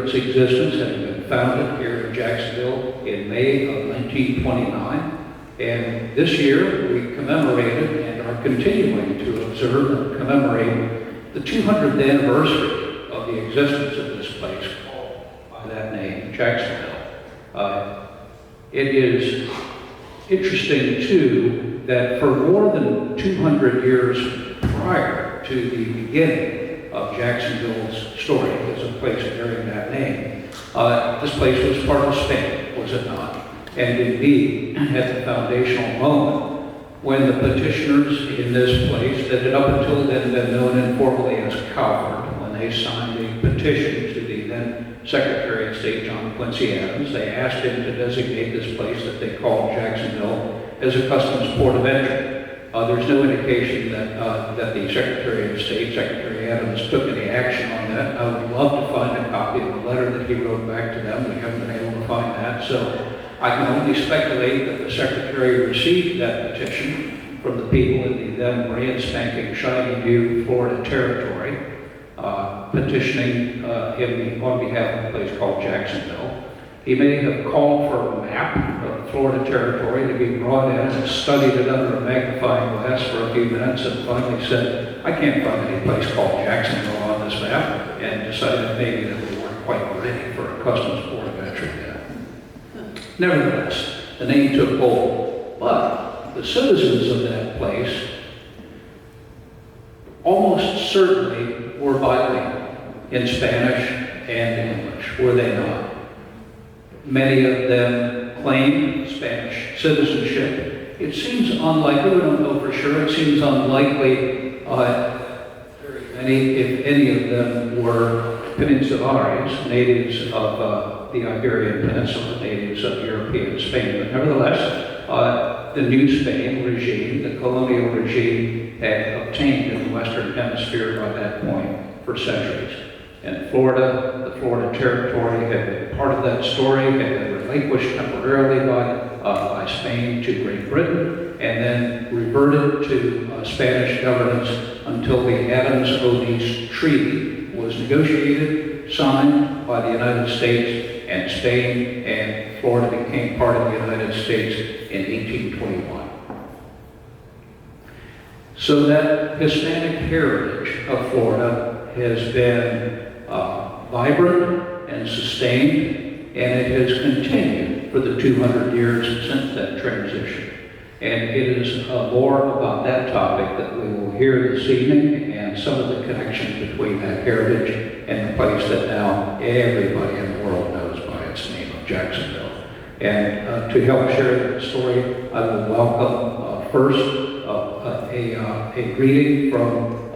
its existence having been founded here in Jacksonville in May of 1929. And this year we commemorated and are continuing to observe and commemorate the 200th anniversary of the existence of this place called by that name, Jacksonville. It is interesting too that for more than 200 years prior to the beginning of Jacksonville's story as a place bearing that name, this place was part of Spain, was it not? And indeed, at the foundational moment, when the petitioners in this place, that had up until then been known informally as Calvert, when they signed a petition to the then Secretary of State, John Quincy Adams, they asked him to designate this place that they called Jacksonville as a customs port of entry. There's no indication that the Secretary of State, Secretary Adams, took any action on that. I would love to find a copy of the letter that he wrote back to them. We haven't been able to find that, so I can only speculate that the Secretary received that petition from the people in the then brand spanking shiny new Florida territory, petitioning him on behalf of a place called Jacksonville. He may have called for a map of the Florida territory to be brought in and studied it under a magnifying glass for a few minutes and finally said, I can't find any place called Jacksonville on this map, and decided maybe that we weren't quite ready for a customs port of entry yet. Nevertheless, the name took hold, but the citizens of that place almost certainly were bilingual in Spanish and English, were they not? Many of them claimed Spanish citizenship. It seems unlikely, we don't know for sure, it seems unlikely very many, if any of them, were Peninsulares, natives of the Iberian Peninsula, natives of European Spain. But nevertheless, the New Spain regime, the colonial regime, had obtained in the Western Hemisphere by that point for centuries. And Florida, the Florida territory, had been part of that story, had been relinquished temporarily by Spain to Great Britain, and then reverted to Spanish governance until the Adams-Onis Treaty was negotiated, signed by the United States and Spain, and Florida became part of the United States in 1821. So that Hispanic heritage of Florida has been vibrant and sustained, and it has continued for the 200 years since that transition. And it is more about that topic that we will hear this evening, and some of the connection between that heritage and the place that now everybody in the world knows by its name of Jacksonville. And to help share that story, I will welcome first a greeting from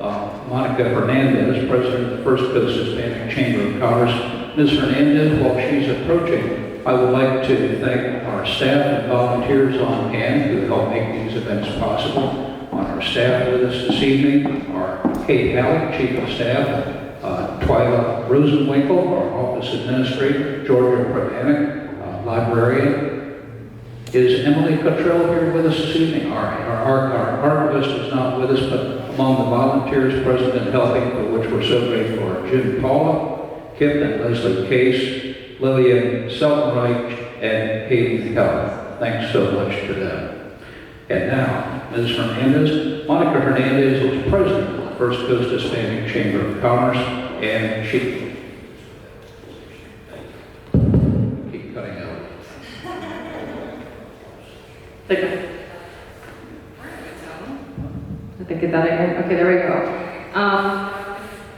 Monica Hernandez, President of the First Coast Hispanic Chamber of Commerce. Ms. Hernandez, while she's approaching, I would like to thank our staff and volunteers on hand who help make these events possible. On our staff with us this evening are Kate Halleck, Chief of Staff, Twyla Rosenwinkel, our Office Administrator, Georgia Pradanik, Librarian. Is Emily Cottrell here with us this evening? All right, our archivist is not with us, but among the volunteers present and helping, for which we're so grateful, are Jim Paula, Kip and Leslie Case, Lillian Seltenreich, and Hayden Keller. Thanks so much to them. And now, Ms. Hernandez. Monica Hernandez is President of the First Coast Hispanic Chamber of Commerce, and she keep cutting out. I think get that again. Okay, there we go.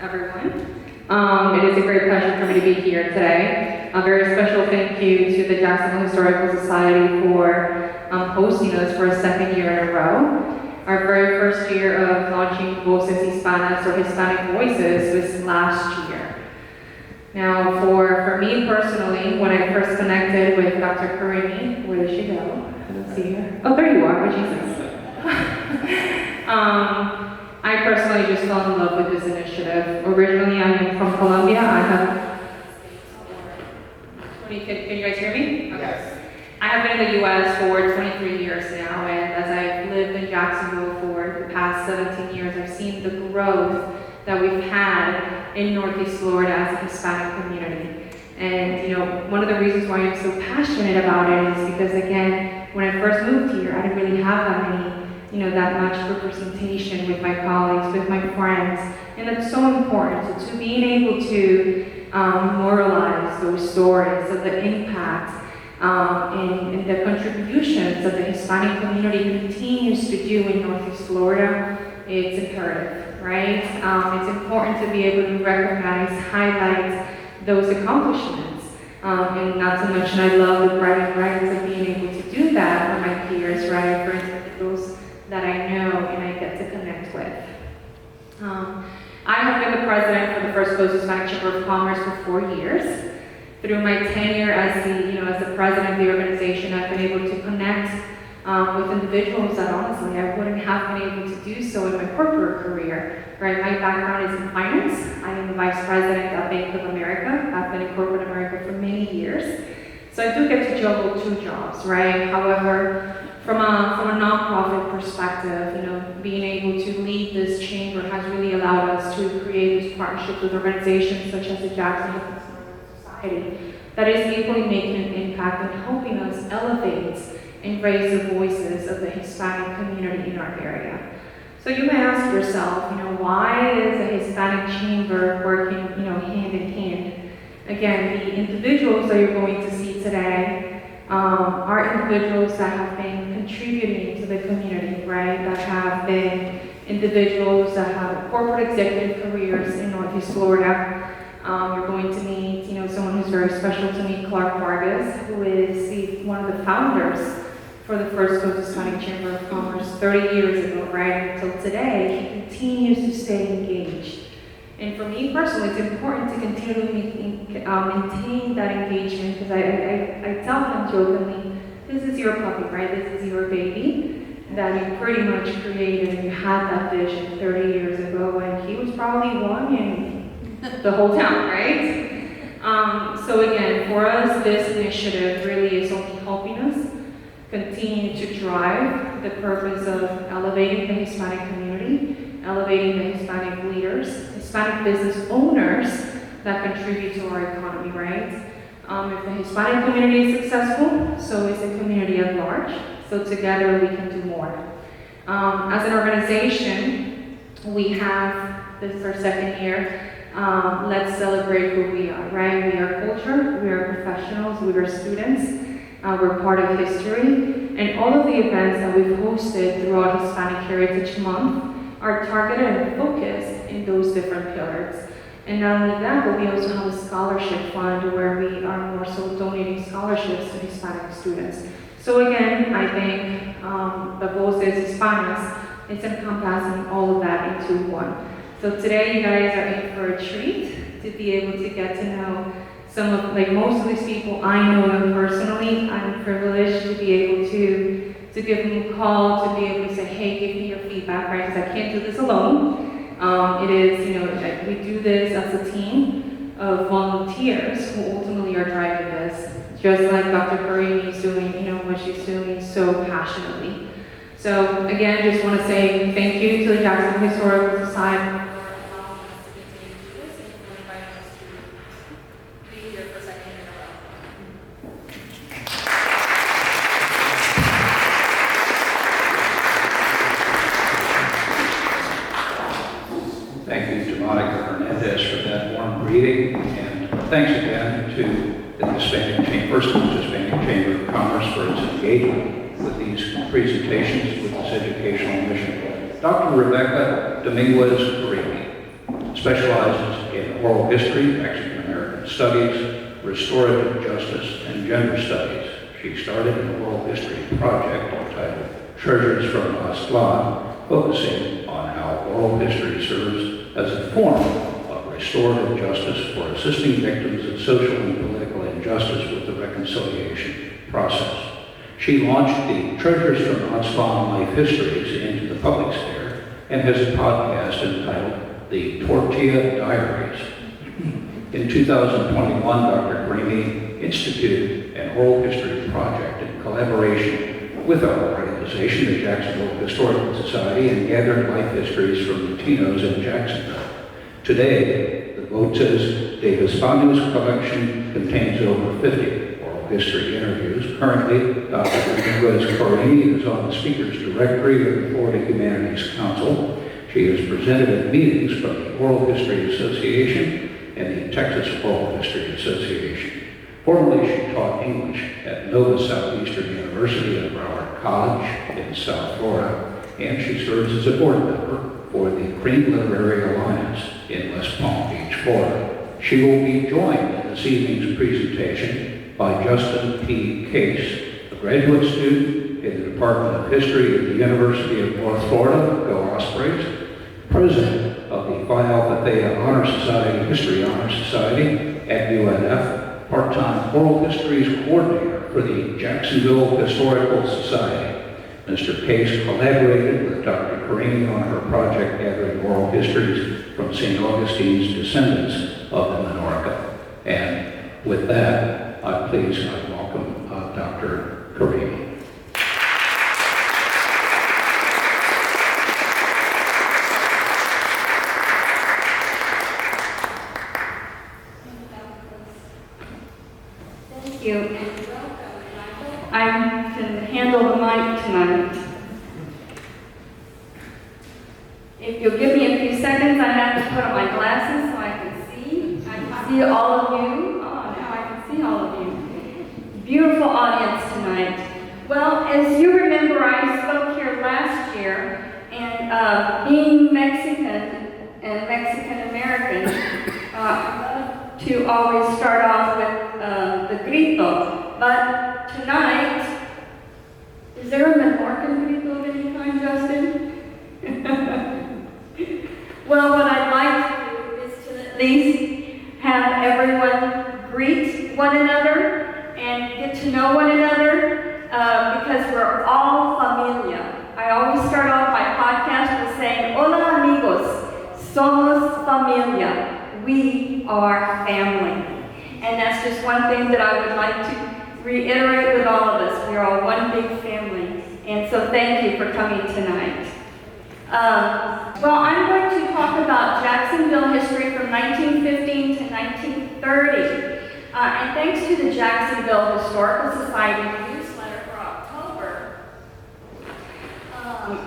Everyone, it is a great pleasure for me to be here today. A very special thank you to the Jacksonville Historical Society for hosting us for a second year in a row. Our very first year of launching Voces Hispanos, or Hispanic Voices, was last year. Now, for me personally, when I first connected with Dr. Karimi, where did she go? I don't see her. Oh, there you are. Oh, Jesus. I personally just fell in love with this initiative. Originally, I'm from Colombia. I have... Can you guys hear me? Okay. Yes. I have been in the U.S. for 23 years now, and as I've lived in Jacksonville for the past 17 years, I've seen the growth that we've had in Northeast Florida as a Hispanic community. And, one of the reasons why I'm so passionate about it is because, again, when I first moved here, I didn't really have that many, that much representation with my colleagues, with my friends, and that's so important. So to being able to moralize those stories of the impact and the contributions that the Hispanic community continues to do in Northeast Florida, it's imperative, right? It's important to be able to recognize, highlight those accomplishments. And not to mention, I love the bragging rights of being able to do that for my peers, right? For individuals that I know and I get to connect with. I have been the president for the First Coast Hispanic Chamber of Commerce for 4 years. Through my tenure as the president of the organization, I've been able to connect with individuals that honestly I wouldn't have been able to do so in my corporate career. Right, my background is in finance. I am the vice president at Bank of America. I've been in corporate America for many years, so I do get to juggle 2 jobs. Right. However, from a nonprofit perspective, being able to lead this chamber has really allowed us to create these partnerships with organizations such as the Jackson Society that is able to make an impact and helping us elevate and raise the voices of the Hispanic community in our area. So you may ask yourself, why is a Hispanic chamber working, hand in hand? Again, the individuals that you're going to see today are individuals that have been contributing to the community, right? That have been individuals that have corporate executive careers in Northeast Florida. You're going to meet, someone who's very special to me, Clark Vargas, who is one of the founders for the First Coast Hispanic Chamber of Commerce 30 years ago, right? Until today, he continues to stay engaged. And for me personally, it's important to continue to maintain that engagement because I tell him jokingly, this is your puppy, right? This is your baby that you pretty much created and you had that vision 30 years ago and he was probably one in the whole town, right? So again, for us, this initiative really is only helping us continue to drive the purpose of elevating the Hispanic community, elevating the Hispanic leaders, Hispanic business owners that contribute to our economy, right? If the Hispanic community is successful, so is the community at large. So together we can do more. As an organization, we have, this is our 2nd year, let's celebrate who we are, right? We are culture, we are professionals, we are students, we're part of history, and all of the events that we've hosted throughout Hispanic Heritage Month are targeted and focused in those different pillars. And not only that, but we also have a scholarship fund where we are more so donating scholarships to Hispanic students. So again, I think the Voces, Hispanos, it's encompassing all of that into one. So today you guys are in for a treat to be able to get to know some of, most of these people, I know them personally. I'm privileged to be able to give them a call, to be able to say, hey, give me your feedback, right? Because I can't do this alone. It is, we do this as a team of volunteers who ultimately are driving this, just like Dr. Karimi is doing, what she's doing so passionately. So again, just want to say thank you to the Jacksonville Historical Society. And thanks again to the First Coast Hispanic Chamber of Commerce for its engagement with these presentations with this educational mission. Dr. Rebecca Dominguez-Karimi specializes in oral history, Mexican American studies, restorative justice, and gender studies. She started an oral history project entitled Treasures from Aztlan, focusing on how oral history serves as a form restorative justice for assisting victims of social and political injustice with the reconciliation process. She launched the Treasures from Aztlan Life Histories into the public sphere and has a podcast entitled The Tortilla Diaries. In 2021, Dr. Karimi instituted an oral history project in collaboration with our organization, the Jacksonville Historical Society, and gathered life histories from Latinos in Jacksonville. Today, the Voces de Hispanos collection contains over 50 oral history interviews. Currently, Dr. Dominguez-Karimi is on the speakers directory of the Florida Humanities Council. She has presented at meetings from the Oral History Association and the Texas Oral History Association. Formerly, she taught English at Nova Southeastern University at Broward College in South Florida, and she serves as a board member for the Green Literary Alliance in West Palm Beach, Florida. She will be joined in this evening's presentation by Justin P. Case, a graduate student in the Department of History at the University of North Florida, go Ospreys, president of the Phi Alpha Theta Honor Society, History Honor Society at UNF, part-time oral histories coordinator for the Jacksonville Historical Society. Mr. Case collaborated with Dr. Karimi on her project gathering oral histories from St. Augustine's descendants of the Minorca. And with that, I welcome Dr. Karimi. Thank you. I can handle the mic tonight. If you'll give me a few seconds, I have to put on my glasses so I can see. I can see all of you. Oh, now I can see all of you. Beautiful audience tonight. Well, as you remember, I spoke here last year, and being Mexican and Mexican American, to always start off with the grito. But tonight, is there a Minorcan grito of any kind, Justin? Well, what I'd like to do is to at least have everyone greet one another and get to know one another because we're all familia. I always start off my podcast with saying, "Hola amigos, somos familia." We are family. And that's just one thing that I would like to reiterate with all of us. We are all one big family. And so thank you for coming tonight. Well, I'm going to talk about Jacksonville history from 1915 to 1930. And thanks to the Jacksonville Historical Society newsletter for October,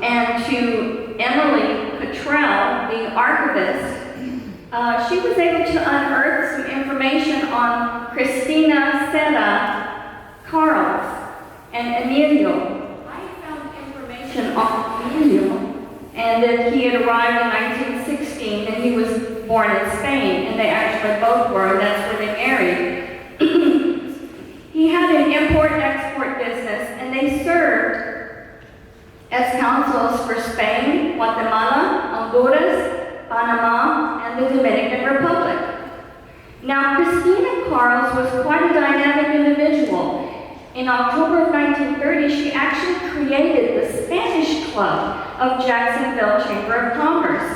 and to Emily Cottrell, the archivist, she was able to unearth some information on Cristina Seda Carls and Emilio. I found information on Emilio, and that he had arrived in 1916, and he was born in Spain, and they actually both were, and that's where they married. He had an import-export business, and they served as consuls for Spain, Guatemala, Honduras, Panama, and the Dominican Republic. Now, Cristina Carls was quite a dynamic individual. In October of 1930, she actually created the Spanish Club of Jacksonville Chamber of Commerce.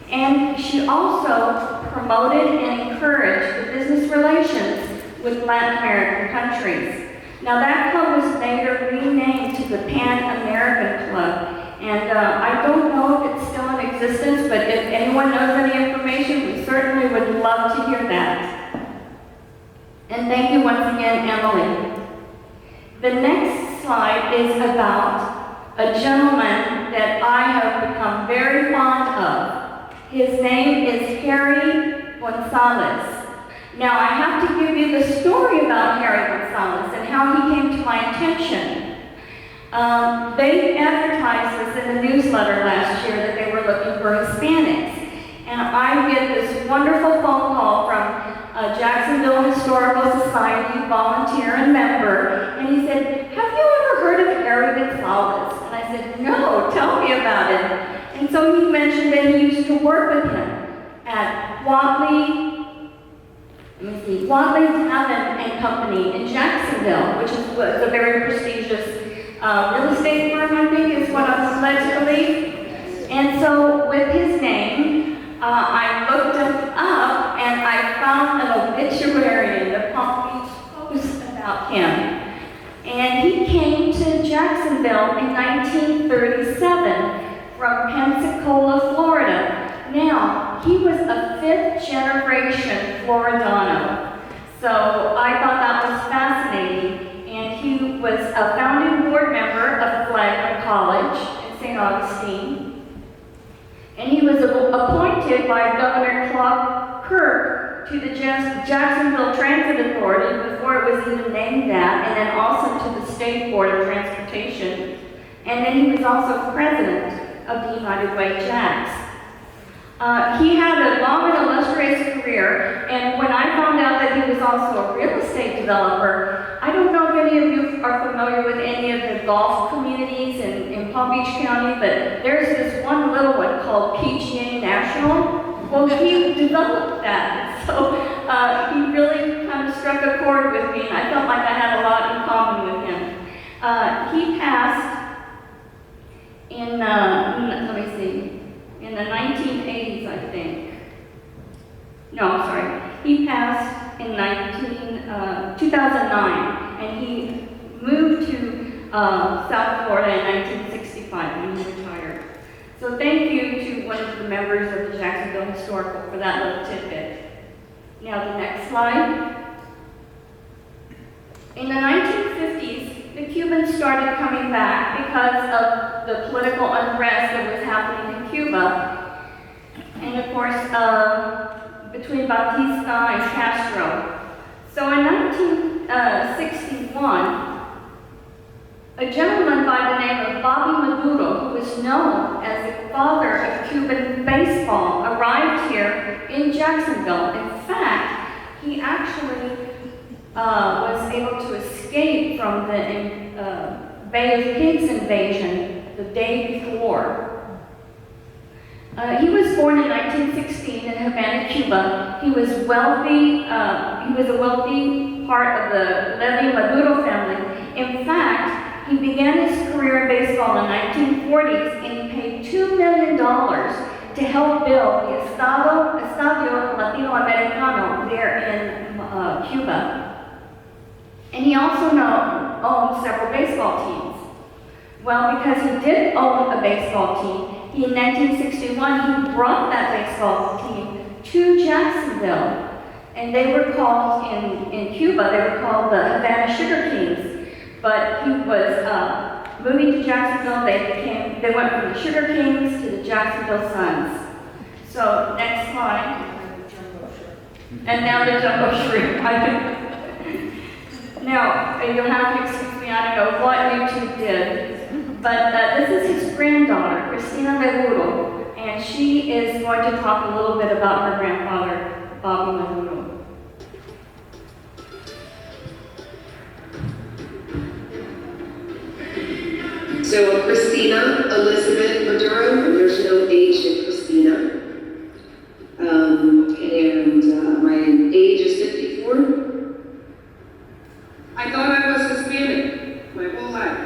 And she also promoted and encouraged the business relations with Latin American countries. Now, that club was later renamed to the Pan-American Club. And I don't know if it's still in existence, but if anyone knows any information, we certainly would love to hear that. And thank you once again, Emily. The next slide is about a gentleman that I have become very fond of. His name is Harry Gonzalez. Now, I have to give you the story about Harry Gonzalez and how he came to my attention. They advertised this in the newsletter last year that they were looking for Hispanics. And I get this wonderful phone call from a Jacksonville Historical Society volunteer and member, and he said, "Have you ever heard of Harry Gonzalez?" And I said, "No, tell me about it." And so he mentioned that he used to work with him at Wadley Tavern and Company in Jacksonville, which was a very prestigious real estate firm, I think is what I'm led to believe. And so with his name, I looked him up and I found an obituary in the Palm Beach Post about him. And he came to Jacksonville in 1937 from Pensacola, Florida. Now, he was a fifth generation Floridano. So I thought that was fascinating. And he was a founding board member of Flagler College in St. Augustine. And he was appointed by Governor Clark Kirk to the Jacksonville Transit Authority before it was even named that, and then also to the State Board of Transportation. And then he was also president of the United Way Jacks. He had a long and illustrious career, and when I found out that he was also a real estate developer, I don't know if any of you are familiar with any of the golf communities in Palm Beach County, but there's this one little one called PGA National. Well, he developed that, so he really kind of struck a chord with me, and I felt like I had a lot in common with him. He passed in, let me see, in the 1980s, I think. No, I'm sorry. He passed in 2009, and he moved to South Florida in 1965 when he retired. So thank you to one of the members of the Jacksonville Historical for that little tidbit. Now the next slide. In the 1950s, the Cubans started coming back because of the political unrest that was happening in Cuba. And of course, between Batista and Castro. So in 1961, a gentleman by the name of Bobby Maduro, who was known as the father of Cuban baseball, arrived here in Jacksonville. In fact, he actually was able to escape from the Bay of Pigs invasion the day before. He was born in 1916 in Havana, Cuba. He was wealthy. He was a wealthy part of the Levy Maduro family. In fact, he began his career in baseball in the 1940s, and he paid $2 million to help build the Estadio Latinoamericano there in Cuba. And he also owned several baseball teams. Well, because he did own a baseball team, in 1961, he brought that baseball team to Jacksonville. And they were called, in Cuba, they were called the Havana Sugar Kings. But he was moving to Jacksonville. They went from the Sugar Kings to the Jacksonville Suns. So, next slide. And now the Jumbo Shrimp. Now, you'll have to excuse me, I don't know what YouTube did, but this is his granddaughter, Cristina Maduro, and she is going to talk a little bit about her grandfather, Bobby Maduro. So, Cristina Elizabeth Maduro, and there's no age in Cristina. My age is 54. I thought I was Hispanic my whole life,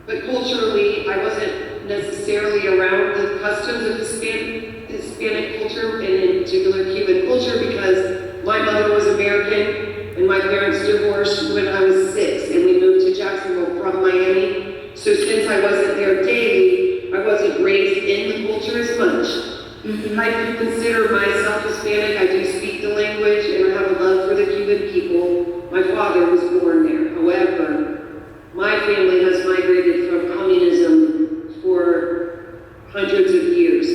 but culturally I wasn't necessarily around the customs of Hispanic culture, and in particular Cuban culture, because my mother was American and my parents divorced when I was 6, and we moved to Jacksonville from Miami. So since I wasn't there daily, I wasn't raised in the culture as much. I do consider myself Hispanic. I do speak the language, and I have a love for the Cuban people. My father was born there. However, my family has migrated from communism for hundreds of years.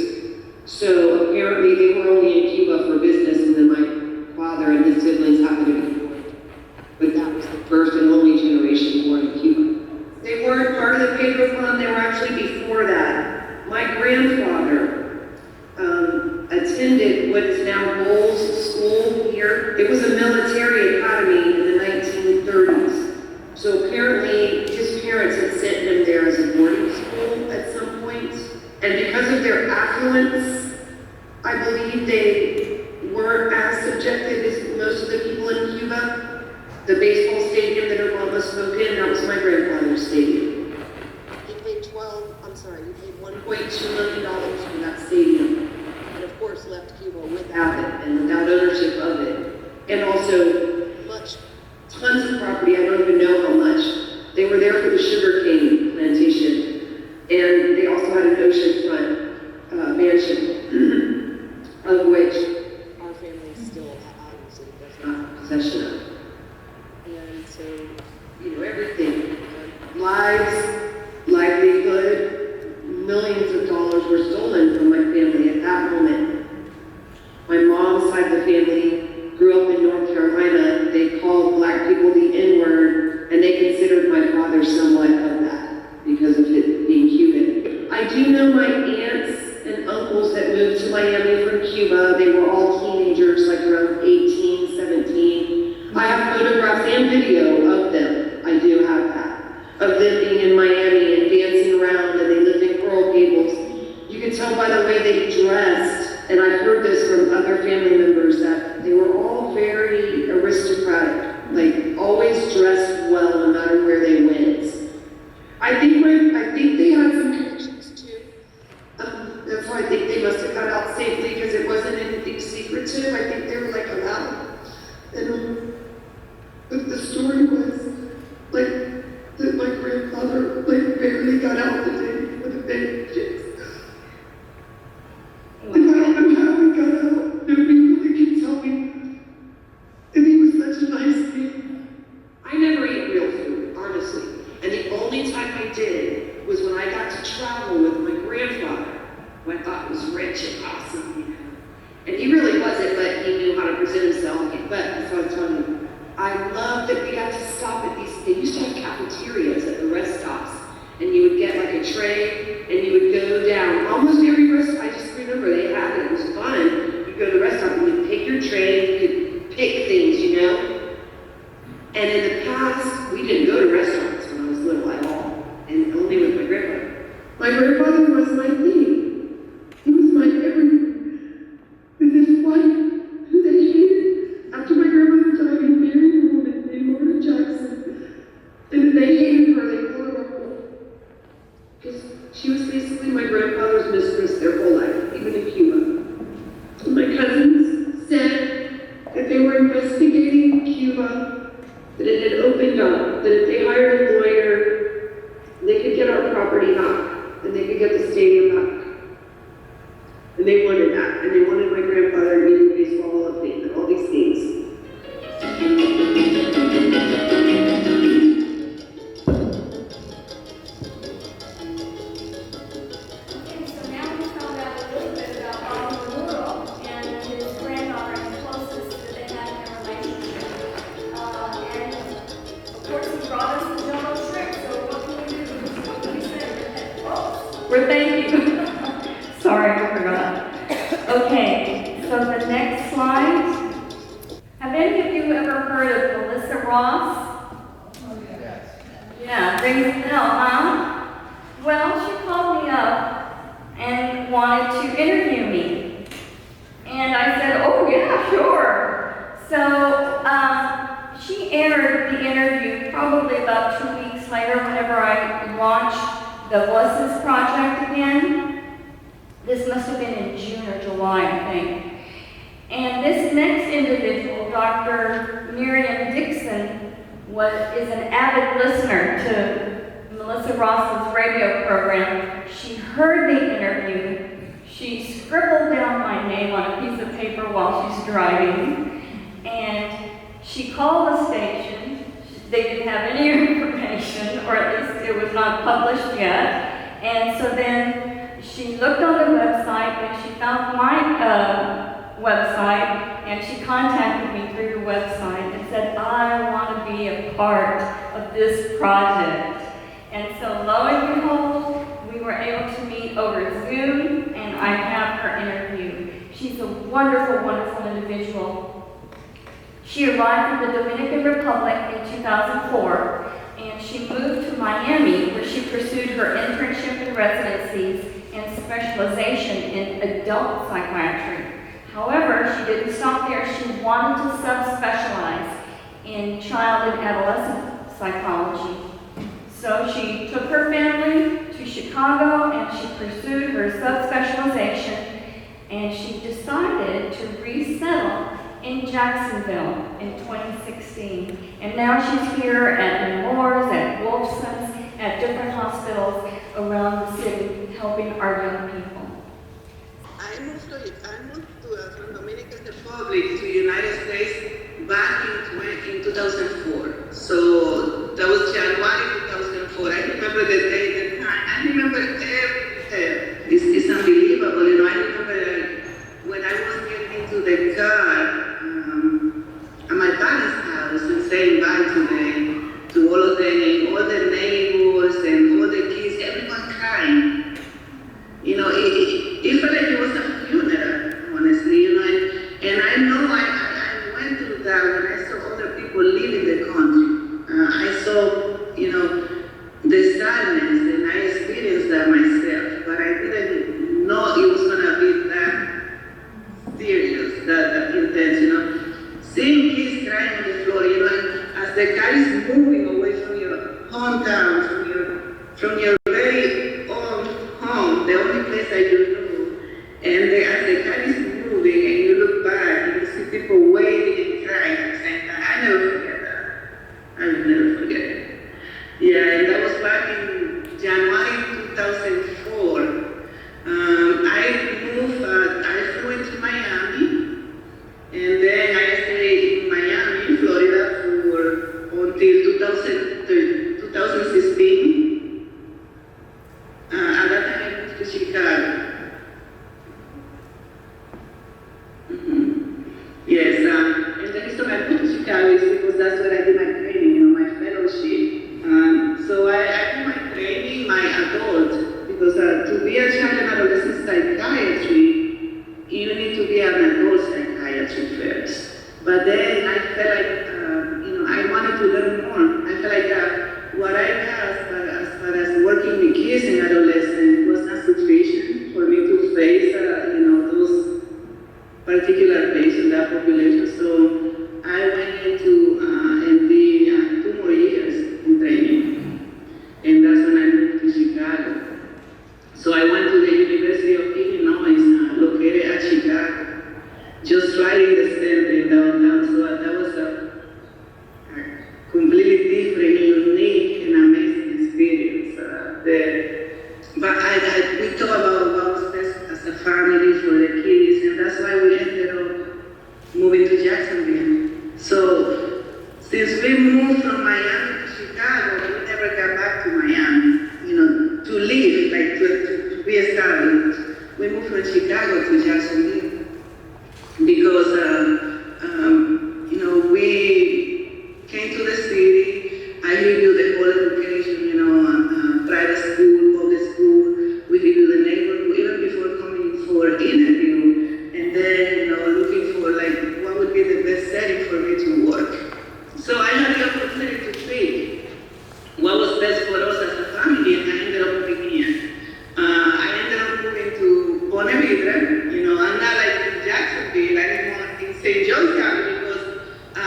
So apparently they were only in Cuba for business, and then my father and his siblings happened to be born. But that was the first and only generation born in Cuba. They weren't part of the paper fund. They were actually before that. My grandfather attended what is now Bowles School here. It was a military academy in the 1930s. So apparently his parents had sent him there as a boarding school at some point. And because of their affluence, I believe they weren't as subjected as most of the people in Cuba. The baseball stadium that Obama spoke in, that was my grandfather's stadium. He paid $1.2 million for that stadium. And of course left Cuba without it and without ownership of it. And also tons of property, I don't even know how much. They were there for the sugarcane plantation. And they also had an oceanfront mansion. moved to Miami from Cuba. They were all teenagers, like around 18, 17. I have photographs and video of them. I do have that. Of them being in Miami and dancing around, and they lived in Coral Gables. You can tell by the way they dressed, and I've heard this from other family members, that they were all very aristocratic, like always dressed well no matter where they went. I think they had some connections too. That's why I think they must have got out safely, because it wasn't anything secretive. I think they were like allowed. And but the story was like that my grandfather like barely got out the day for the bandages. And I don't know how he got out. Nobody really can tell me. And he was such a nice man. I never ate real food, honestly. And the only time I did was when I got to travel with my grandfather, who I thought was rich and awesome, you know. And he really wasn't, but he knew how to present himself. But that's what I'm telling you. I love that we got to stop at these, they used to have cafeterias at the rest stops. And you would get like a tray, and you would go down. Almost every restaurant, I just remember they had it. It was fun. You'd go to the restaurant, and you'd pick your tray, you could pick things, you know. And in the past, we didn't go to restaurants when I was little at all, and only with my grandfather. My grandfather was my thing. He was my everything. And his wife, who they hated, after my grandmother died, he married a woman named Laura Jackson. And they hated her, they called her a whore. Because she was basically my grandfather's mistress their whole life, even in Cuba. And my cousins said that they were investigating Cuba, that it had opened up, that if they hired a lawyer, they could get our property back, and they could get the stadium back. And they wanted that, and they wanted my grandfather to be in the Baseball Hall of Fame, and all these things. Okay, so now we found out a little bit about Bobby Maduro and his granddaughter and closest that they had in their relationship. And of course, he brought us the Jello trick, so what can we do? What can we say? Oh, We're thank you. Sorry, I forgot. okay, so the next slide. Have any of you ever heard of Melissa Ross? Yeah, rings a bell, huh? Well, she called me up and wanted to interview me. And I said, oh yeah, sure. So she entered the interview probably about 2 weeks later whenever I launched the Voces project again. This must have been in June or July, I think. And this next individual, Dr. Miriam Dixon, is an avid listener to Melissa Ross's radio program. She heard the interview. She scribbled down my name on a piece of paper while she's driving. And she called the station. They didn't have any information, or at least it was not published yet. And so then she looked on the website and she found my website, and she contacted me through the website and said, I want to be a part of this project. And so lo and behold, we were able to meet over Zoom, and I have her interview. She's a wonderful, wonderful individual. She arrived in the Dominican Republic in 2004, and she moved to Miami, where she pursued her internship and residencies and specialization in adult psychiatry. However, she didn't stop there. She wanted to subspecialize in child and adolescent psychology. So she took her family to Chicago and she pursued her subspecialization, and she decided to resettle in Jacksonville in 2016. And now she's here at Nemours, at Wolfson's, at different hospitals around the city, helping our young people. I moved from Dominican Republic to the United States back in 2004. So that was January 2004. I remember the day, the time. I remember everything. It's unbelievable. You know, I remember when I was getting into the car at my parents' house and saying bye to all of the neighbors and all the kids, everyone crying. You know, it felt like it was a then I felt like, I wanted to learn more. I felt like what I got as far as working with kids and adolescents was not sufficient for me to face, those particular patients, that population. So I went into MD 2 more years in training. And that's when I moved to Chicago. So I went to the University of Illinois, located at Chicago, just right in the center in downtown. So that was a completely different, unique, and amazing experience. But we talk about what was best as a family for the kids, and that's why we ended up moving to Jacksonville. So since we moved from Miami to Chicago, we never got back to Miami, to live, like to be established. We moved from Chicago to Jacksonville because, we came to the city. I reviewed the whole education, private school, public school. We reviewed the neighborhood even before coming for interview, and then looking for what would be the best setting for me to work. So I had the opportunity to pick what was best for us as a family, and I ended up moving here. I ended up moving to Ponte Vedra. I'm not like in Jacksonville, I'm in St. John County because I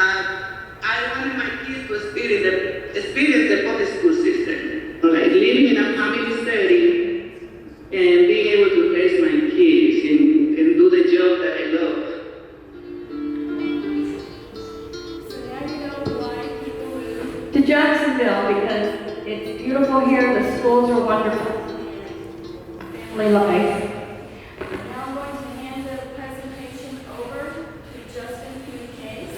wanted my kids to experience the public school system. Like living in a family setting and being able to raise my kids and do the job that I love. So now you know why people move to Jacksonville, because it's beautiful here, the schools are wonderful, family life. Now I'm going to hand the presentation over to Justin Case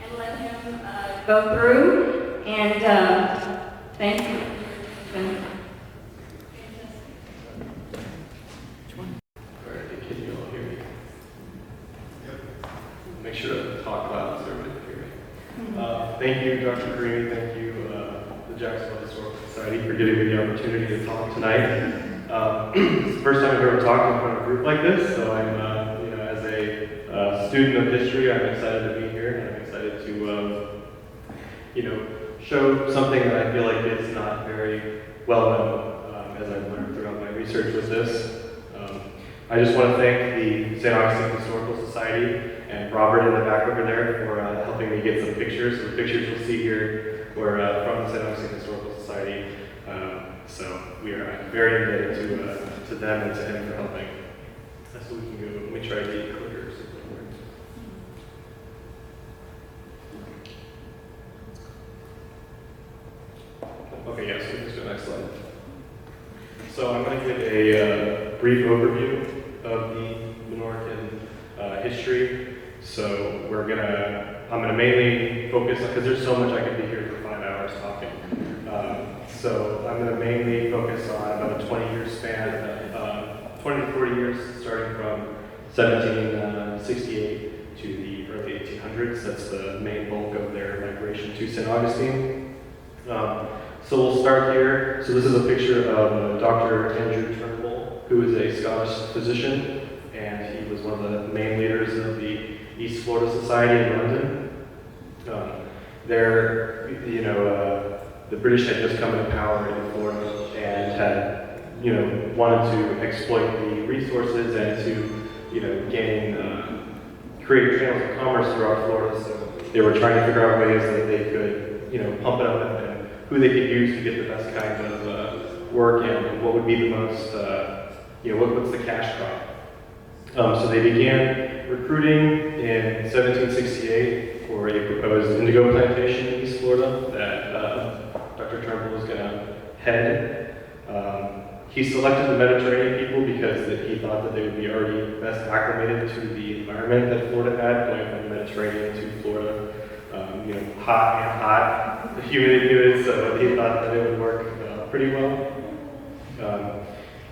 and let him go through, and thank you. Can you all hear me? Make sure to talk loud so everybody can hear me. Thank you, Dr. Karimi. Thank you, the Jacksonville Historical Society, for giving me the opportunity to talk tonight. It's the first time I've ever talked in front of a group like this, so I'm, as a student of history, I'm excited to be here, and I'm excited to, show something that I feel like is not very well known, as I've learned throughout my research with this. I just want to thank the St. Augustine Historical Society and Robert in the back over there for helping me get some pictures. So the pictures you'll see here were from the St. Augustine Historical Society. So I'm very indebted to them and to him for helping. So we can go, let me try the clicker. See if it works. Okay, yes, we can just go next slide. So I'm going to give a brief overview of the Menorcan history. So I'm going to mainly focus on, because there's so much I could be here for 5 hours talking. So I'm going to mainly focus on about a 20-year span, 20 to 40 years, starting from 1768 to the early 1800s. That's the main bulk of their migration to St. Augustine. So we'll start here. So this is a picture of Dr. Andrew Turnbull, who is a Scottish physician, and he was one of the main leaders of the East Florida Society in London. The British had just come into power in Florida and had, wanted to exploit the resources and to, create channels of commerce throughout Florida. So they were trying to figure out ways that they could, pump it up and who they could use to get the best kind of work and what would be the most, what's the cash crop. So they began recruiting in 1768 for a proposed indigo plantation in East Florida that Dr. Turnbull was going to head. He selected the Mediterranean people because he thought that they would be already best acclimated to the environment that Florida had, going from the Mediterranean to Florida. Hot, humid and humid, so he thought that it would work pretty well.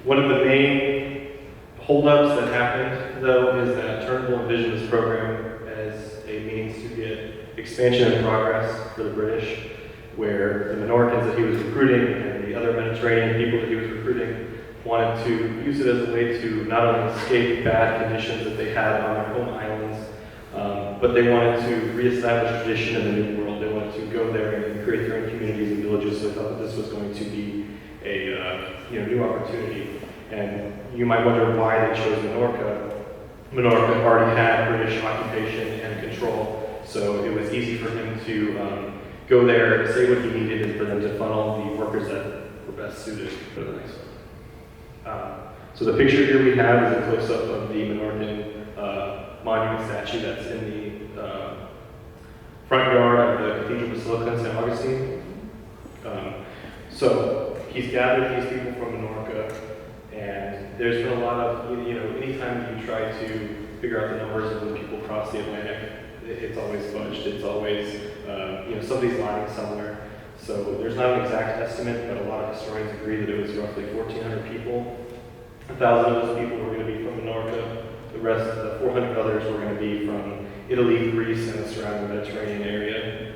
One of the main holdups that happened, though, is that Turnbull envisioned this program as a means to get expansion and progress for the British, where the Menorcans that he was recruiting and the other Mediterranean people that he was recruiting wanted to use it as a way to not only escape bad conditions that they had on their home islands, But they wanted to reestablish tradition in the New World. They wanted to go there and create their own communities and villages. So they thought that this was going to be a new opportunity. And you might wonder why they chose Minorca. Minorca already had British occupation and control, so it was easy for him to go there, say what he needed, and for them to funnel the workers that were best suited. Go to the next one. So the picture here we have is a close-up of the Minorcan monument statue that's in the front yard of the Cathedral Basilica in St. Augustine. So he's gathered these people from Minorca, and there's been a lot of, anytime you try to figure out the numbers of when people cross the Atlantic, it's always fudged. It's always, somebody's lying somewhere. So there's not an exact estimate, but a lot of historians agree that it was roughly 1,400 people. 1,000 of those people were going to be from Minorca. The rest, the 400 others, were going to be from Italy, Greece, and the surrounding Mediterranean area.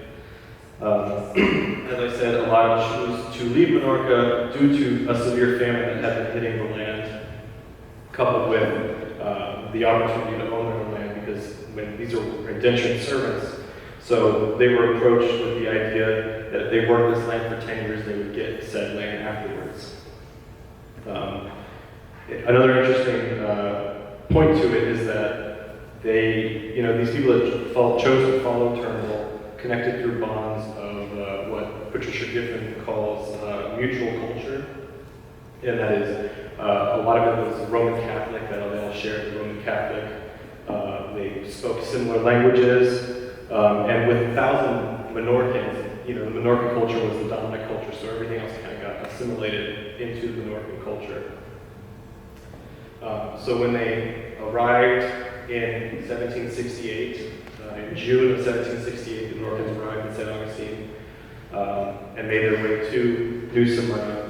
As I said, a lot chose to leave Minorca due to a severe famine that had been hitting the land, coupled with the opportunity to own their own land, because when these are indentured servants, so they were approached with the idea that if they worked this land for 10 years, they would get said land afterwards. Another interesting point to it is that these people that chose to follow Turnbull connected through bonds of what Patricia Giffen calls mutual culture, and that is a lot of it was Roman Catholic, that they all shared the Roman Catholic. They spoke similar languages, and with 1,000 Minorcans, the Minorcan culture was the dominant culture, so everything else kind of got assimilated into the Minorcan culture. So when they arrived in 1768, in June of 1768, the Minorcans arrived in St. Augustine and made their way to New Smyrna.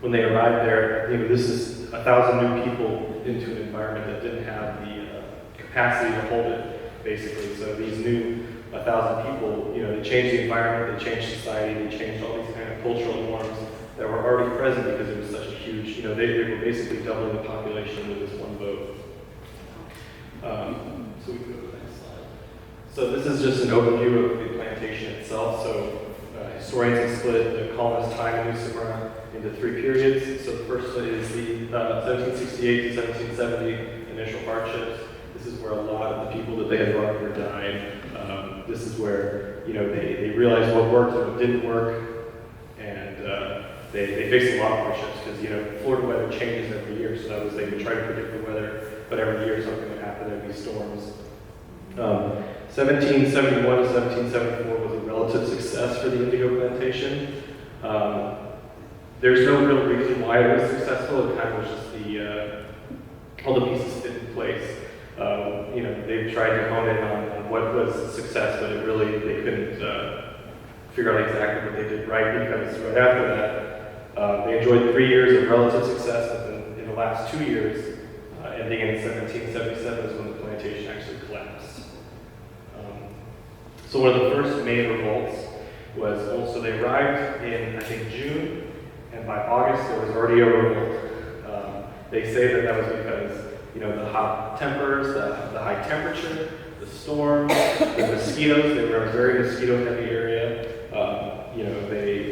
When they arrived there, this is 1,000 new people into an environment that didn't have the capacity to hold it, basically. So these new 1,000 people, they changed the environment, they changed society, they changed all these kind of cultural norms that were already present because it was such a huge, they were basically doubling the population with this one vote. So we can go to the next slide. So this is just an overview of the plantation itself. So historians have split the colonist time in New Smyrna into 3 periods. So the first is the 1768 to 1770 initial hardships. This is where a lot of the people that they had brought here died. This is where they realized what worked and what didn't work, and they faced a lot of hardships because Florida weather changes every year. So that was they would try to predict the weather, but every year something would happen. There'd be storms. 1771 to 1774 was a relative success for the indigo plantation. There's no real reason why it was successful. It kind of was just all the pieces fit in place. They tried to hone in on what was success, but they couldn't figure out exactly what they did right, because right after that, they enjoyed 3 years of relative success, but then in the last 2 years, ending in 1777 is when the plantation actually collapsed. So one of the first main revolts was, so they arrived in, I think, June, and by August there was already a revolt. They say that was because the hot tempers, the high temperature, the storm, the mosquitoes. They were a very mosquito-heavy area.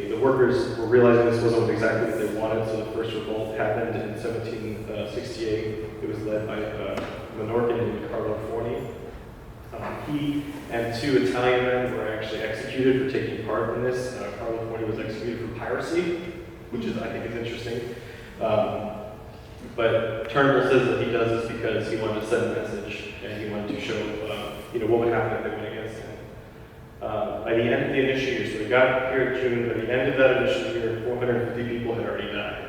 The workers were realizing this wasn't exactly what they wanted, so the first revolt happened in 1768. It was led by Minorcan named Carlo Forni. He and 2 Italian men were actually executed for taking part in this. Carlo Forni was executed for piracy, which I think is interesting. But Turnbull says that he does this because he wanted to send a message, and he wanted to show, what would happen if they went against him. By the end of the initial year, so we got here in June, by the end of that initial year, 450 people had already died.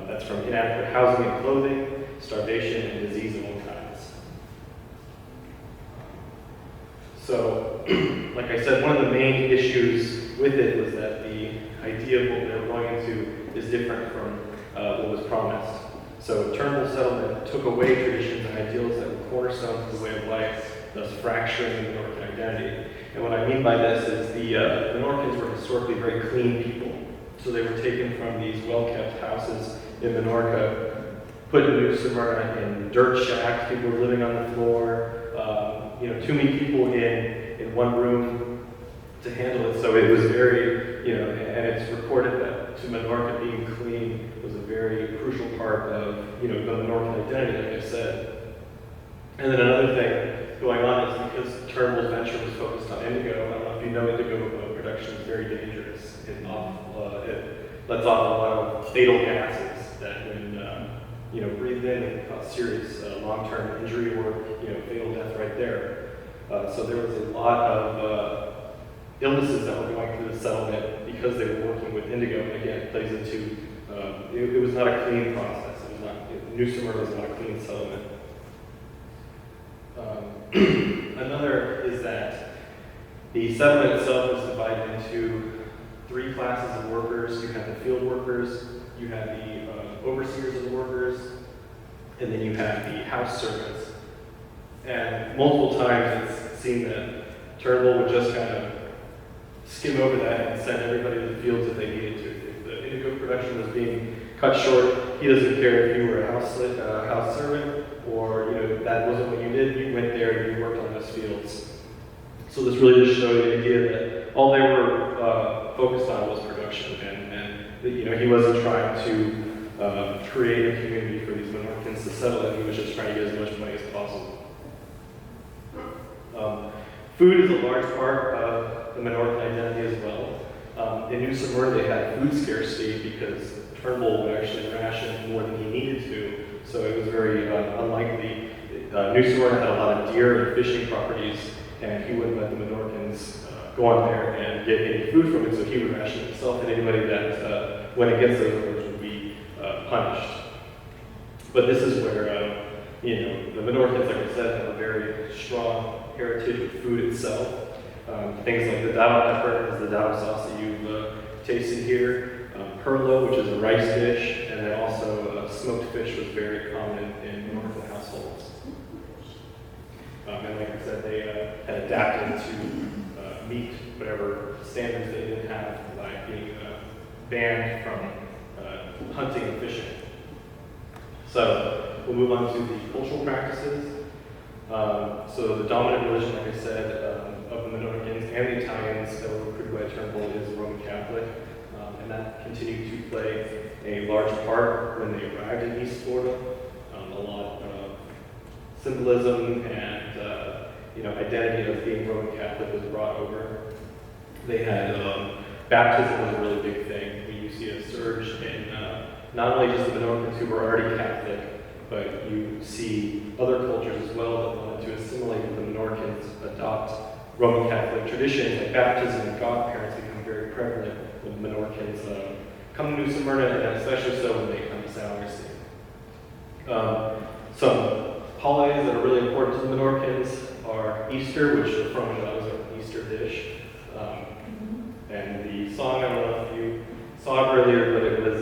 That's from inadequate housing and clothing, starvation, and disease of all kinds. So, like I said, one of the main issues with it was that the idea of what they were going into is different from what was promised. So Turnbull's settlement took away traditions and ideals that were cornerstones of the way of life, thus fracturing the Minorcan identity. And what I mean by this is the Minorcans were historically very clean people. So they were taken from these well-kept houses in Minorca, put New Smyrna in dirt shacks. People were living on the floor. Too many people in one room to handle it. So it was very, and it's recorded that to Menorca being clean was a very crucial part of, the Menorcan identity, like I said. And then another thing going on is because Turnbull's venture was focused on indigo. I don't know if you know, indigo production is very dangerous. It lets off a lot of fatal gases that when breathed in and cause serious long-term injury or fatal death right there. So there was a lot of illnesses that were going through the settlement because they were working with indigo. And again, it plays into it was not a clean process. It was not New Smyrna was not a clean settlement. Another is that the settlement itself was divided into 3 classes of workers. You had the field workers, you had the overseers of the workers, and then you had the house servants. And multiple times it's seen that Turnbull would just kind of skim over that and send everybody to the fields if they needed to. If the indigo production was being cut short, he doesn't care if you were a house servant or that wasn't what you did. You went there and you worked on those fields. So this really just showed the idea that all they were focused on was production, and he wasn't trying to create a community for these Menorcans to settle in. He was just trying to get as much money as possible. Food is a large part of the Menorcan identity as well. In New Smyrna, they had food scarcity because Turnbull would actually ration more than he needed to, so it was very unlikely. New Smyrna had a lot of deer and fishing properties, and he wouldn't let the Menorcans go on there and get any food from it, so he would ration himself, and anybody that went against those orders would be punished. But this is where, the Menorcans, like I said, have a very strong heritage with food itself. Things like the dao pepper is the dao sauce that you've tasted here. Perlo, which is a rice dish, and then also smoked fish was very common in Menorcan households. And like I said, they had adapted to meet whatever standards they didn't have by being banned from hunting and fishing. So we'll move on to the cultural practices. So the dominant religion, like I said, of the Menorcans and the Italians that were recruited by Turnbull is the Roman Catholic. And that continued to play a large part when they arrived in East Florida. A lot of symbolism and identity of being Roman Catholic was brought over. They had baptism was a really big thing. You see a surge in not only just the Menorcans who were already Catholic, but you see other cultures as well that wanted to assimilate with the Menorcans, adopt Roman Catholic traditions like baptism and godparents become very prevalent when the Menorcans come to New Smyrna, and especially so when they come to St. Augustine. Some holidays that are really important to the Menorcans are Easter, which the fromage is an Easter dish. And the song, I don't know if you saw it earlier, but it was,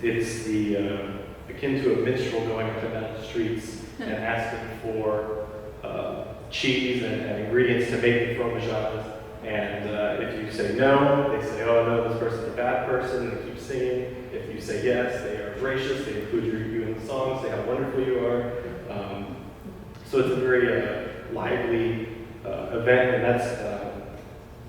it's akin to a minstrel going up and down the streets and asking for cheese and ingredients to make the fromages. And if you say no, they say, oh no, this person's a bad person, and they keep singing. If you say yes, they are gracious, they include you in the song, say how wonderful you are. So it's a very lively event, and that's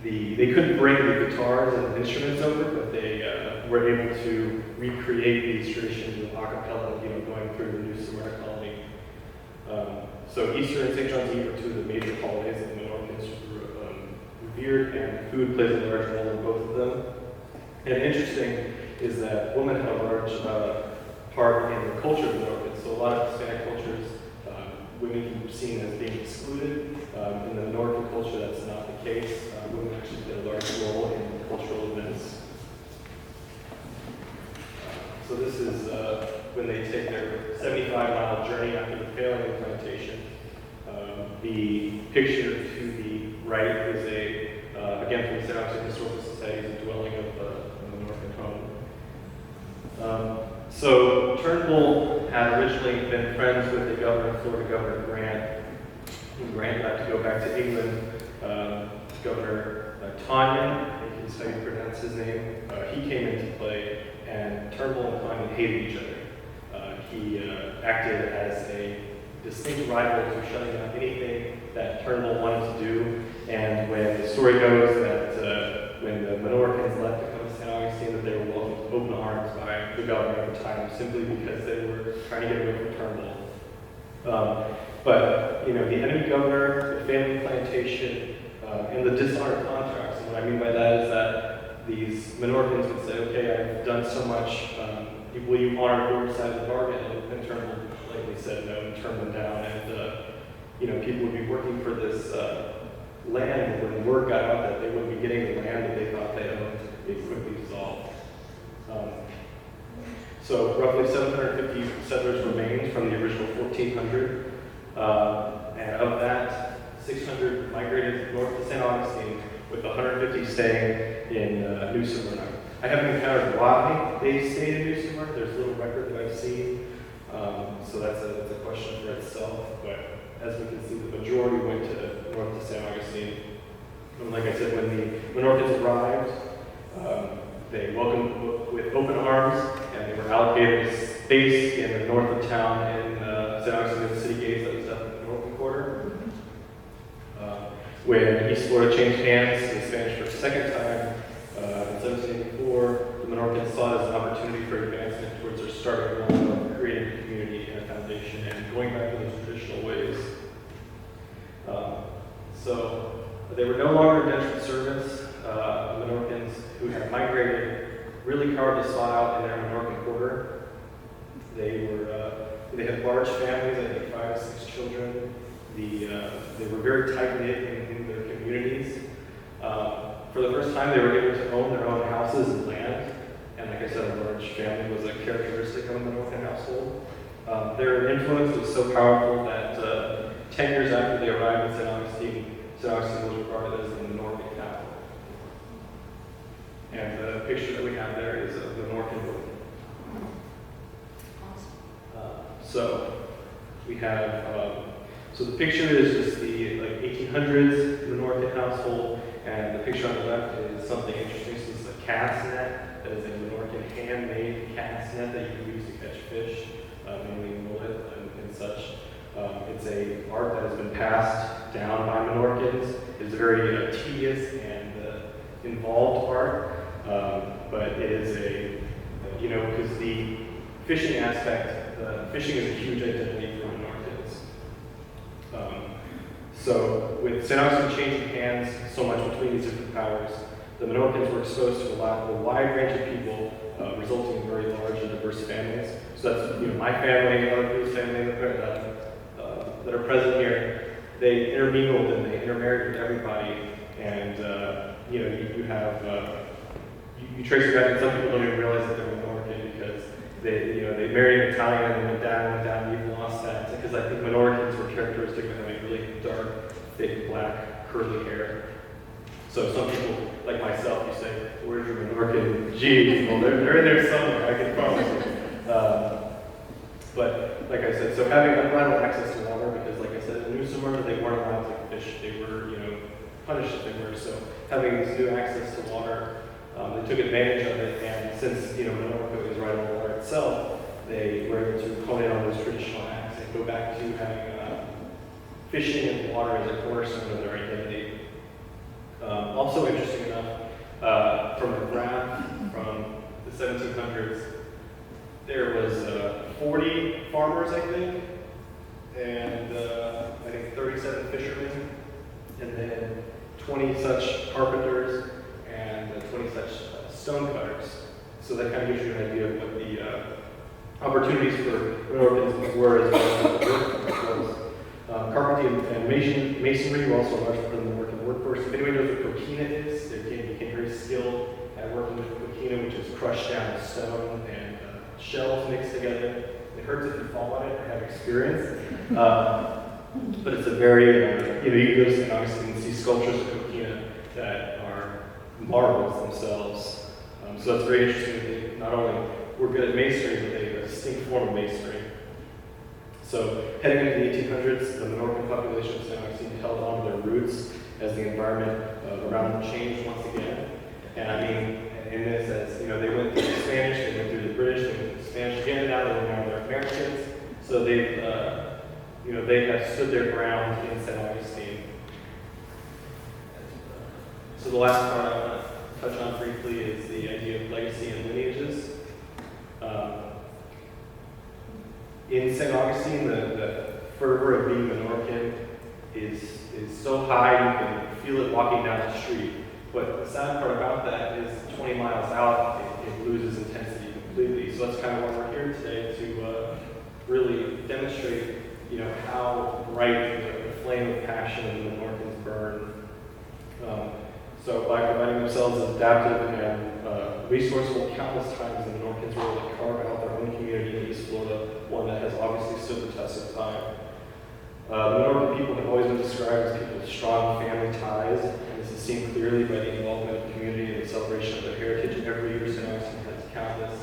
they couldn't bring the guitars and instruments over, but they were able to recreate these traditions with a cappella, going through the New Smyrna colony. So Easter and St. John's Eve are two of the major holidays that the Menorcans revered, and food plays a large role in both of them. And interesting is that women have a large part in the culture of the Menorcans. So a lot of Hispanic cultures, women are seen as being excluded. In the Menorcan culture, that's not the case. Women actually play a large role in cultural events. So this is when they take their 75-mile journey after the failing of the plantation. The picture to the right is again from the St. Augustine Historical Society, is a dwelling of the Menorcan home. So Turnbull had originally been friends with the governor, Florida Governor Grant. Grant got to go back to England. Governor Tanya, I think is how you pronounce his name, he came into play, and Turnbull and Tanya hated each other. he acted as a distinct rival to shutting down anything that Turnbull wanted to do. And when the story goes that when the Menorcans left to come to St. Augustine, that they were welcomed with open arms by the governor at the time, simply because they were trying to get away from Turnbull. But you know, the enemy governor, the family plantation, and the dishonored contracts. And what I mean by that is that these Menorcans would say, okay, I've done so much, will you honor your side of the bargain? And Turnbull likely said no and turned them down. And you know, people would be working for this land, but when word got out that they wouldn't be getting the land that they thought they owned, it quickly dissolved. So roughly 750 settlers remained from the original 1,400, and of that, 600 migrated north to St. Augustine, with 150 staying in New Smyrna. I haven't encountered why they stayed in New Smyrna. There's little record that I've seen, so that's a question for itself. But as we can see, the majority went to north to St. Augustine. And like I said, when the Menorcans arrived, they welcomed with open arms, and they were allocated a space in the north of town in St. Augustine City Gates that was up in the northern quarter. When East Florida changed hands in Spanish for a second time in 1784, the Menorcans saw it as an opportunity for advancement towards their starting goal of creating a community and a foundation and going back to those traditional ways. So they were no longer indentured servants. The Menorcans who had migrated really carved a spot out in their Menorcan quarter. They had large families, I think 5 to 6 children. They were very tight-knit in their communities. For the first time, they were able to own their own houses and land. And like I said, a large family was a characteristic of a Menorcan household. Their influence was so powerful that 10 years after they arrived in St. Augustine was regarded as the Menorcan capital. And the picture that we have there is of the Menorcan building. So we have, so the picture is just the 1800s Menorcan household, and the picture on the left is something interesting. This is a cast net. That is a Menorcan handmade cast net that you can use to catch fish, mainly mullet and such. It's a art that has been passed down by Menorcans. It's a very tedious and involved art, but it is because the fishing aspect, fishing is a huge identity for Menorcans. So with St. Augustine changing hands so much between these different powers, the Menorcans were exposed to a wide range of people, resulting in very large and diverse families. So that's my family, other people's family that are present here. They intermingled and they intermarried with everybody, and you have you trace it back, and some people don't even realize that they're Menorcan because they married an Italian and went down, you've lost that. Because I think Menorcans were characteristic of having really dark, thick, black, curly hair. So some people, like myself, you say, where's your Menorcan genes? Well, they're in there somewhere, I can promise you. But like I said, so having unbridled access to water, because like I said, in New Smyrna, they weren't allowed to fish. They were, punished if they were. So having this new access to water, they took advantage of it, and since Menorca is right on the water itself, they were able to hone in on those traditional acts and go back to having fishing and water as a cornerstone of their identity. Also interesting enough, from a graph from the 1700s, there was 40 farmers, I think, and I think 37 fishermen, and then 20 such carpenters, and 20 such stone cutters. So that kind of gives you an idea of what the opportunities for Menorcans were as well as the workforce. Carpentry and masonry were also a large part of the Menorcan workforce. If anybody knows what coquina is, they became very skilled at working with coquina, which is crushed down stone and shells mixed together. It hurts if you fall on it. I have experience. But it's a very, you go to St. Augustine and see sculptures of coquina that are marvels themselves. So it's very interesting that they not only were good at masonry, but they have a distinct form of masonry. So heading into the 1800s, the Menorcan population of St. Augustine held on to their roots as the environment around them changed once again. And I mean, in this as, they went through the Spanish, they went through the British, they went through the Spanish again, now they're Americans. So they've, they have stood their ground in St. Augustine. So the last part I want to touch on briefly is the idea of legacy and lineages. In St. Augustine, the fervor of being Menorcan is so high you can feel it walking down the street. But the sad part about that is 20 miles out, it loses intensity completely. So that's kind of why we're here today, to really demonstrate, how bright the flame of passion of the Menorcans burn. So by providing themselves as adaptive and resourceful countless times, the Menorcans were able to carve out their own community in East Florida, one that has obviously stood the test of time. The Menorcan people have always been described as people with strong family ties, and this is seen clearly by the involvement of the community in the celebration of their heritage. And every year, St. Augustine has countless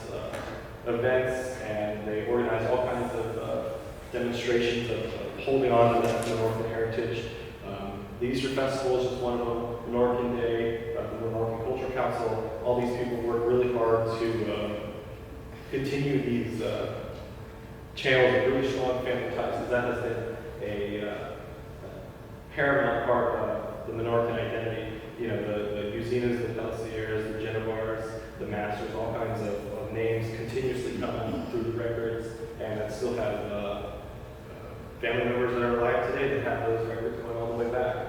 events, and they organize all kinds of demonstrations of holding on to that Menorcan heritage. The Easter Festival is just one of them. Menorcan Day, the Menorcan Cultural Council, all these people work really hard to continue these channels of really strong family ties, because that has been a paramount part of the Menorcan identity. The Uzinas, the Pellicieres, the Genevars, the Masters, all kinds of names continuously come through the records, and that still have family members that are alive today that have those records going all the way back.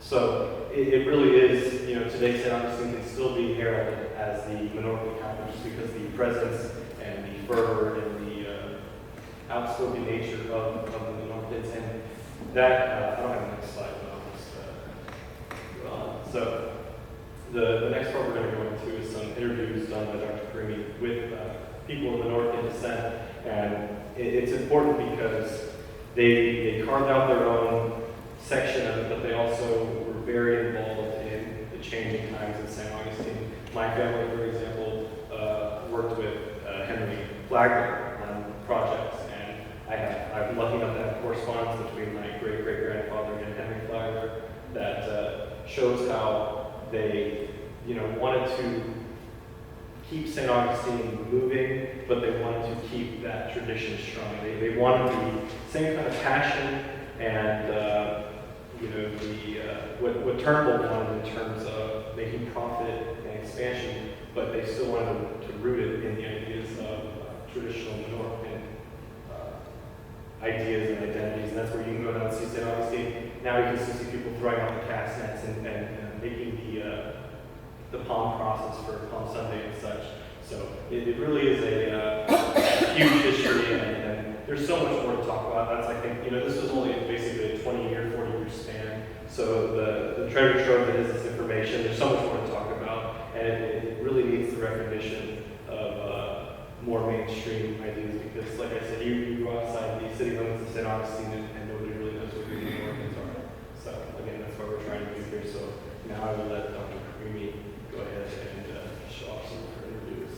So it really is, today St. Augustine can still be heralded as the Menorcan capital, just because the presence and the fervor and the outspoken nature of the Menorcans. And that, I don't have the next slide, but I'll just go on. So the next part we're going to go into is some interviews done by Dr. Karimi with people of Menorcan descent. And it's important because they carved out their own section of it, but they also were very involved in the changing times in St. Augustine. My family, for example, worked with Henry Flagler on projects, and I'm lucky enough to have correspondence between my great-great-grandfather and Henry Flagler that shows how they, wanted to keep St. Augustine moving, but they wanted to keep that tradition strong. They wanted the same kind of passion and what Turnbull wanted in terms of making profit and expansion, but they still wanted to root it in the ideas of traditional Menorcan ideas and identities. And that's where you can go down and see St. Augustine. Now you can still see people throwing out the cast nets and making the palm process for Palm Sunday and such. So it really is a huge history, and there's so much more to talk about. That's, I think, this was only basically a 20-year, 40-year span. So the treasure trove that is this information, there's so much more to talk about, and it really needs the recognition of more mainstream ideas, because, like I said, you go outside the city limits of St. Augustine and nobody really knows what the Menorcans are. So again, that's what we're trying to do here. So now I will let Dr. Karimi go ahead and show off some of her interviews.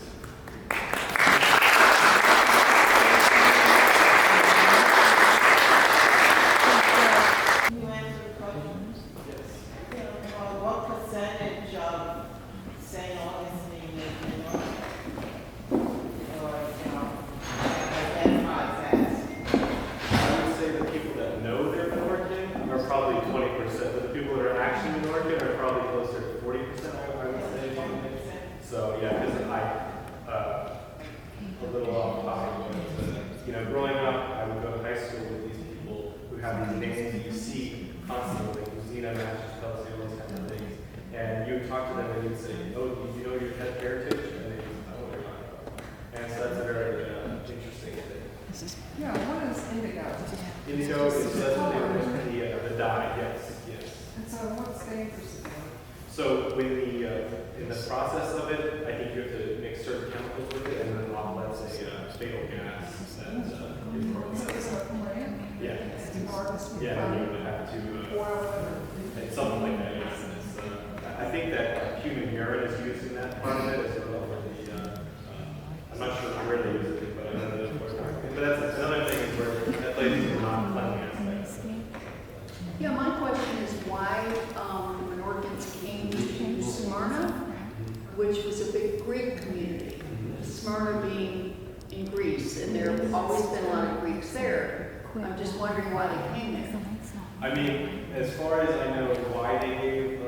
You answer questions? Yes. What percentage of St. Augustine is Menorcan? Or, identifies as? I would say the people that know they're Menorcan are probably 20%, but the people that are actually Menorcan are probably closer to 40%, I would say. 20%. So yeah, because a little off topic, but growing up, I would go to high school with these people who have these names that you see constantly, like Lucina, Masters, Pellicieres, those kind of things. And you would talk to them and you'd say, "Oh, do you know your heritage?" And they would, "Oh, they're not." And so that's a very interesting thing. Yeah, what is indigo? Indigo is the dye, yes. And so what's dangerous about it? So when in the process of it, I think you have to mix certain chemicals with it, and then let's say fatal gas that is part of So it's a plant? Yeah. Yeah, and you would have to, Oil it's something like that, yes. I think that human urine is used in that part of it as well for the, I'm not sure where they use it, but I know that's where it's. But that's another thing is where that plays into non-cleanliness. Yeah, my question is why Menorcans came to Smyrna? always been a lot of Greeks there. I'm just wondering why they came there. I mean, as far as I know, why they gave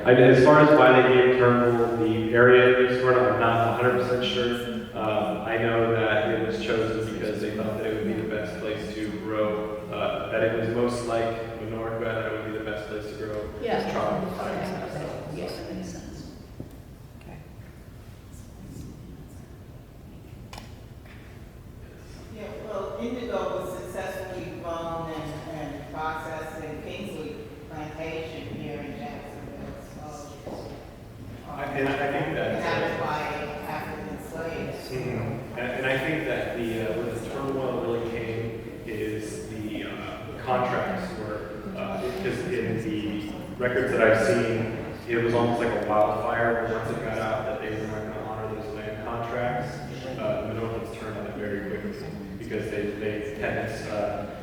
I mean, as far as why they gave Turnbull the area of Smyrna, I'm not 100% sure. I know that it was chosen because they thought that it would be the best place to grow, that it was most like Menorca, that it would be the best place to grow Yeah. tropical plants and stuff. Yes, that makes sense. Okay. Yeah, well, indigo was successfully grown and processed in Kingsley Plantation here in Jacksonville. So, And I think that inhabited by African slaves. And I think that where the turmoil really came is the contracts were, because in the records that I've seen, it was almost like a wildfire where once it got out that they were not going to honor those land contracts. The Minoans turned on it very quickly because they had this,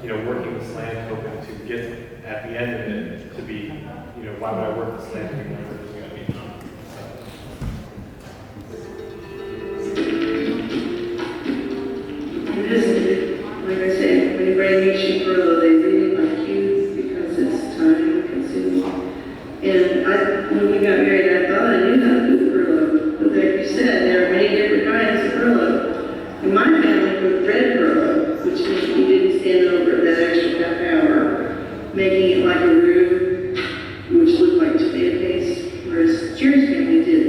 working this land hoping to get at the end of it to be, why would I work this land if it was going to be done? It is, like I said, when anybody meets you for they really like you because it's time consuming. And when we got married, I thought I knew how to do furlough. But like you said, there are many different kinds of furlough. In my family, put red furlough, which means you didn't stand over that extra half hour, making it like a room, which looked like tomato paste, whereas Jerry's family did.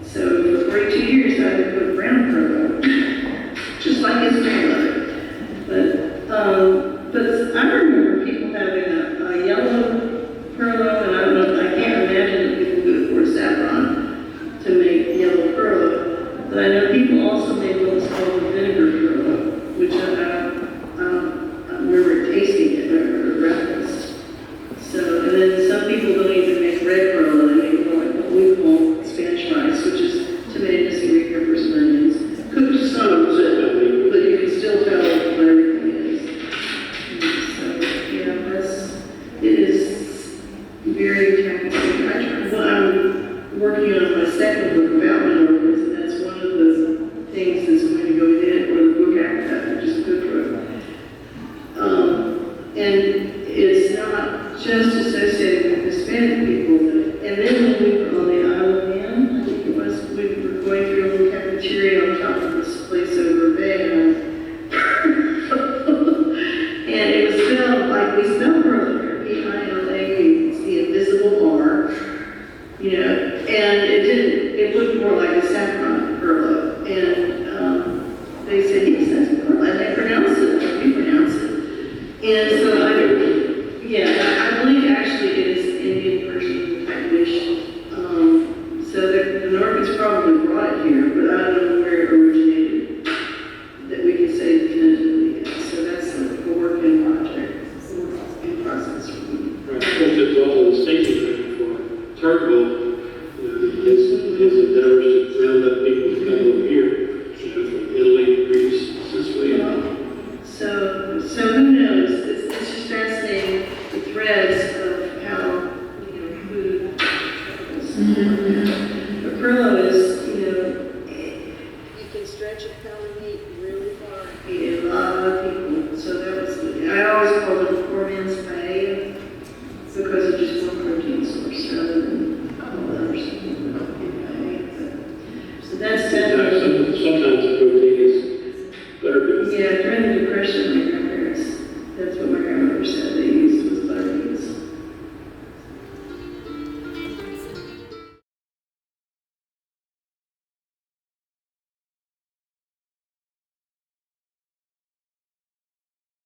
So for 42 years, I would put brown furlough, just like his grandmother. But I remember people having a yellow furlough, and I don't know, I can't imagine that people could afford saffron to make yellow furlough. But I know people also made what was called the vinegar furlough, which I remember tasting it, I remember breakfast. So, and then some people don't even make red furlough, they make more like what we call Spanish rice, which is tomatoes, green peppers, and onions. Cooked stones, but you can still tell what everything is. It is very taxing. I'm working on my second book about Menorcas, and that's one of the things that's going to go ahead, or the book after that, which is good for and it's not just associated with Hispanic people, and then when we were on the Isle of Man, I think it was, we were going through a little cafeteria on top of this place over Bay, and it was spelled like we spell earlier, P-I-L-A-U, it's the invisible R, and it looked more like a saffron furlough, and they said, yes, that's furlough, and they pronounce it like we pronounce it. And so I believe actually it is Indian Persian English. So the Normans probably brought it here, but I don't know where it originated that we can say definitively yet. So that's a work in project, in process for me. I think that's also the safety for Turnbull, his endeavors to round up people to come over here, from Italy, Greece, Sicily. So who knows? It's just fascinating, the threads of how, food travels. The furlough is, you can stretch it, pound meat,